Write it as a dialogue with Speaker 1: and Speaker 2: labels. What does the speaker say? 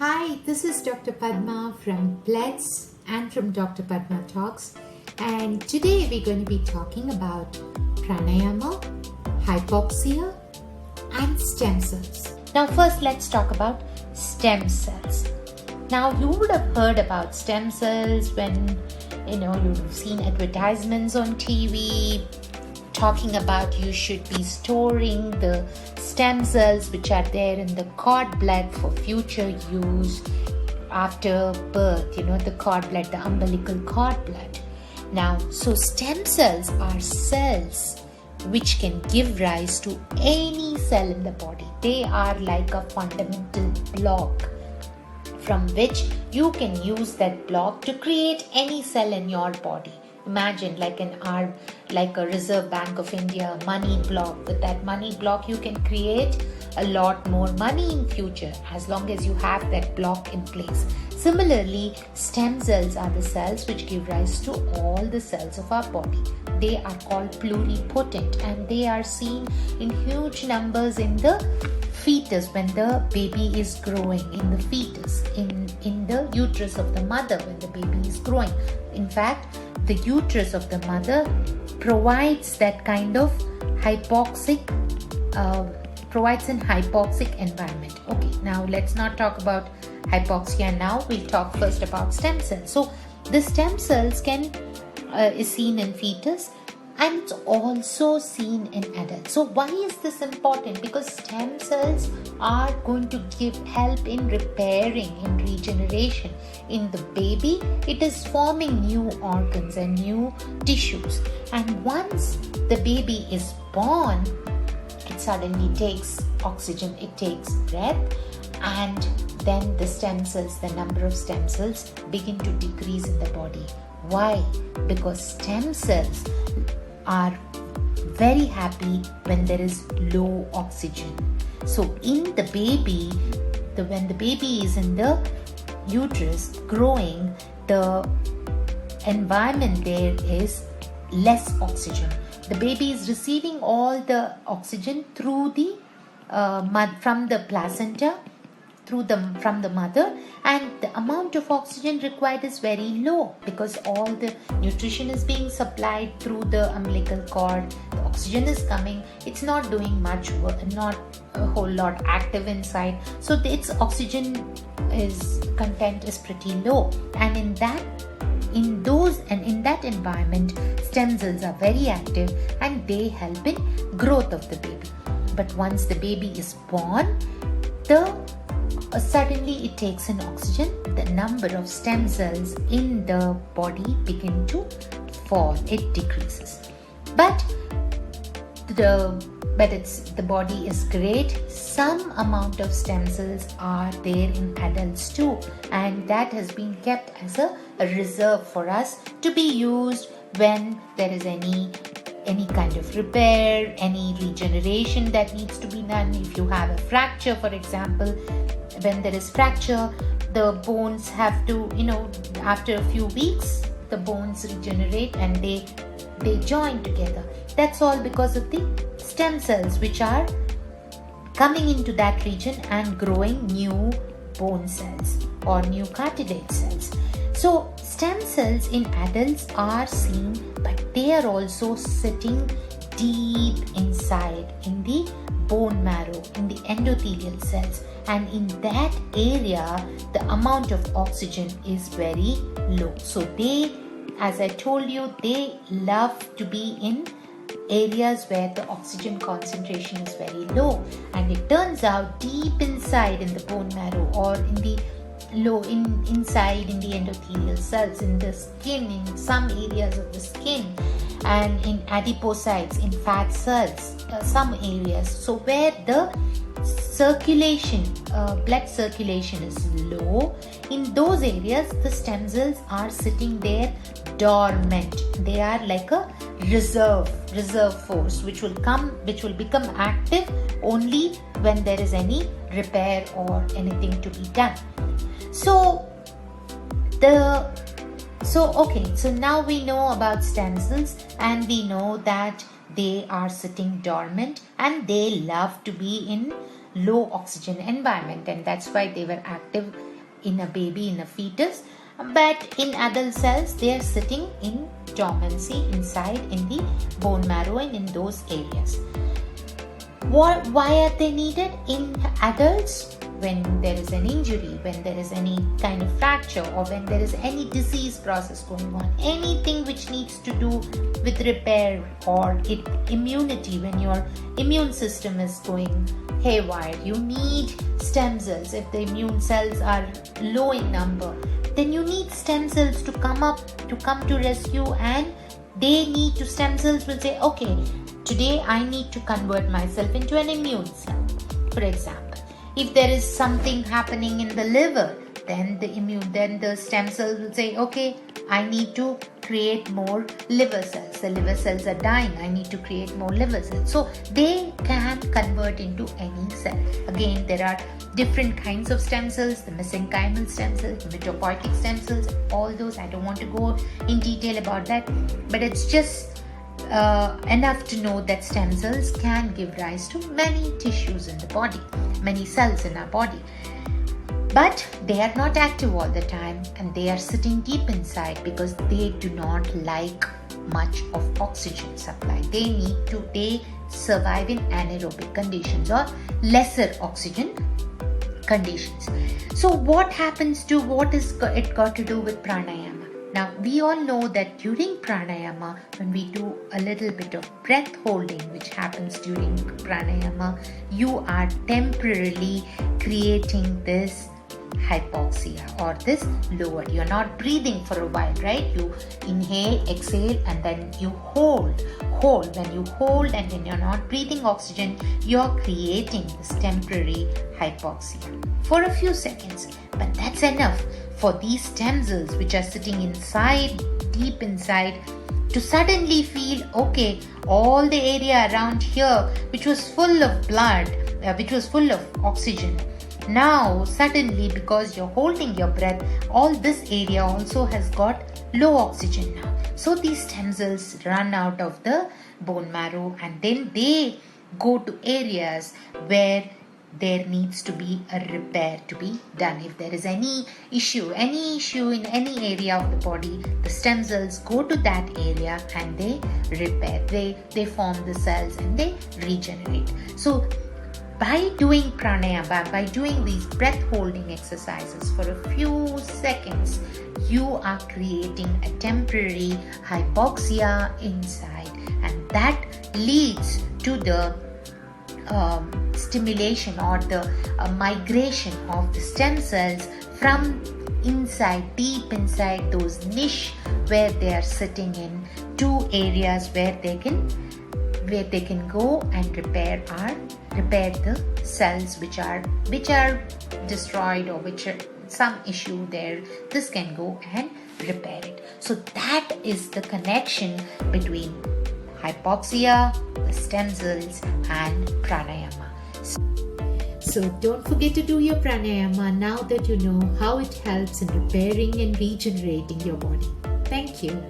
Speaker 1: Hi, this is Dr. Padma from Bleds and from Dr. Padma Talks, and today we're going to be talking about pranayama, hypoxia and stem cells.
Speaker 2: Now first let's talk about stem cells. Now you would have heard about stem cells when you've seen advertisements on TV talking about you should be storing the stem cells which are there in the cord blood for future use after birth, the cord blood, the umbilical cord blood. Now, so stem cells are cells which can give rise to any cell in the body. They are like a fundamental block from which you can use that block to create any cell in your body. Imagine like an arm, like a Reserve Bank of India money block. With that money block, you can create a lot more money in future as long as you have that block in place. Similarly, stem cells are the cells which give rise to all the cells of our body. They are called pluripotent and they are seen in huge numbers in the fetus when the baby is growing, in the fetus, in the uterus of the mother when the baby is growing. In fact, the uterus of the mother provides that kind of provides an hypoxic environment. Okay, now let's not talk about hypoxia now. We'll talk first about stem cells. So the stem cells is seen in fetus and it's also seen in adults. So why is this important? Because stem cells are going to help in repairing, in regeneration. In the baby, it is forming new organs and new tissues. And once the baby is born, it suddenly takes oxygen, it takes breath, and then the stem cells, the number of stem cells begin to decrease in the body. Why? Because stem cells are very happy when there is low oxygen. So in the baby, when the baby is in the uterus growing, the environment there is less oxygen. The baby is receiving all the oxygen through the from the placenta, from the mother, and the amount of oxygen required is very low because all the nutrition is being supplied through the umbilical cord. The oxygen is coming, it's not doing much work, not a whole lot active inside, so its oxygen content is pretty low, and in that environment stem cells are very active and they help in growth of the baby. But once the baby is born, suddenly it takes in oxygen, the number of stem cells in the body begin to fall, it decreases. But the body is great. Some amount of stem cells are there in adults too, and that has been kept as a reserve for us to be used when there is any kind of repair, any regeneration that needs to be done. If you have a fracture, for example, when there is fracture, the bones have to, after a few weeks, the bones regenerate and they join together. That's all because of the stem cells which are coming into that region and growing new bone cells or new cartilage cells. So stem cells in adults are seen, but they are also sitting deep inside in the bone marrow, in the endothelial cells, and in that area the amount of oxygen is very low. So they, as I told you, they love to be in areas where the oxygen concentration is very low, and it turns out deep inside in the bone marrow or in the inside in the endothelial cells, in the skin, in some areas of the skin, and in adipocytes, in fat cells, some areas. So where the blood circulation is low, in those areas the stem cells are sitting there dormant. They are like a reserve force which will become active only when there is any repair or anything to be done. So now we know about stem cells, and we know that they are sitting dormant and they love to be in low oxygen environment, and that's why they were active in a baby, in a fetus, but in adult cells they are sitting in dormancy inside in the bone marrow and in those areas. Why are they needed in adults? When there is an injury, when there is any kind of fracture, or when there is any disease process going on, anything which needs to do with repair or immunity, when your immune system is going haywire, you need stem cells. If the immune cells are low in number, then you need stem cells to come to rescue, and stem cells will say, okay, today I need to convert myself into an immune cell. For example, if there is something happening in the liver, then the stem cells will say, okay, I need to create more liver cells. The liver cells are dying. I need to create more liver cells. So they can convert into any cell. Again, there are different kinds of stem cells, the mesenchymal stem cells, the hematopoietic stem cells, all those. I don't want to go in detail about that, but it's just enough to know that stem cells can give rise to many tissues in the body, many cells in our body. But they are not active all the time, and they are sitting deep inside because they do not like much of oxygen supply. They survive in anaerobic conditions or lesser oxygen conditions. So what is it got to do with pranayama? Now, we all know that during pranayama, when we do a little bit of breath holding, which happens during pranayama, you are temporarily creating this hypoxia or this lowered. You're not breathing for a while, right? You inhale, exhale, and then you hold. When you hold and when you're not breathing oxygen, you're creating this temporary hypoxia for a few seconds. But that's enough for these stem cells which are sitting inside, deep inside, to suddenly feel, okay, all the area around here which was full of blood, which was full of oxygen, now suddenly, because you're holding your breath, all this area also has got low oxygen now. So these stem cells run out of the bone marrow, and then they go to areas where there needs to be a repair to be done. If there is any issue in any area of the body, the stem cells go to that area and they repair. They form the cells and they regenerate. So by doing pranayama, by doing these breath holding exercises for a few seconds, you are creating a temporary hypoxia inside, and that leads to the stimulation or the migration of the stem cells from inside, deep inside those niche where they are sitting in, to areas where they can go and repair the cells which are destroyed or which are some issue there. This can go and repair it. So that is the connection between hypoxia, the stem cells, and pranayama.
Speaker 1: So don't forget to do your pranayama now that you know how it helps in repairing and regenerating your body. Thank you.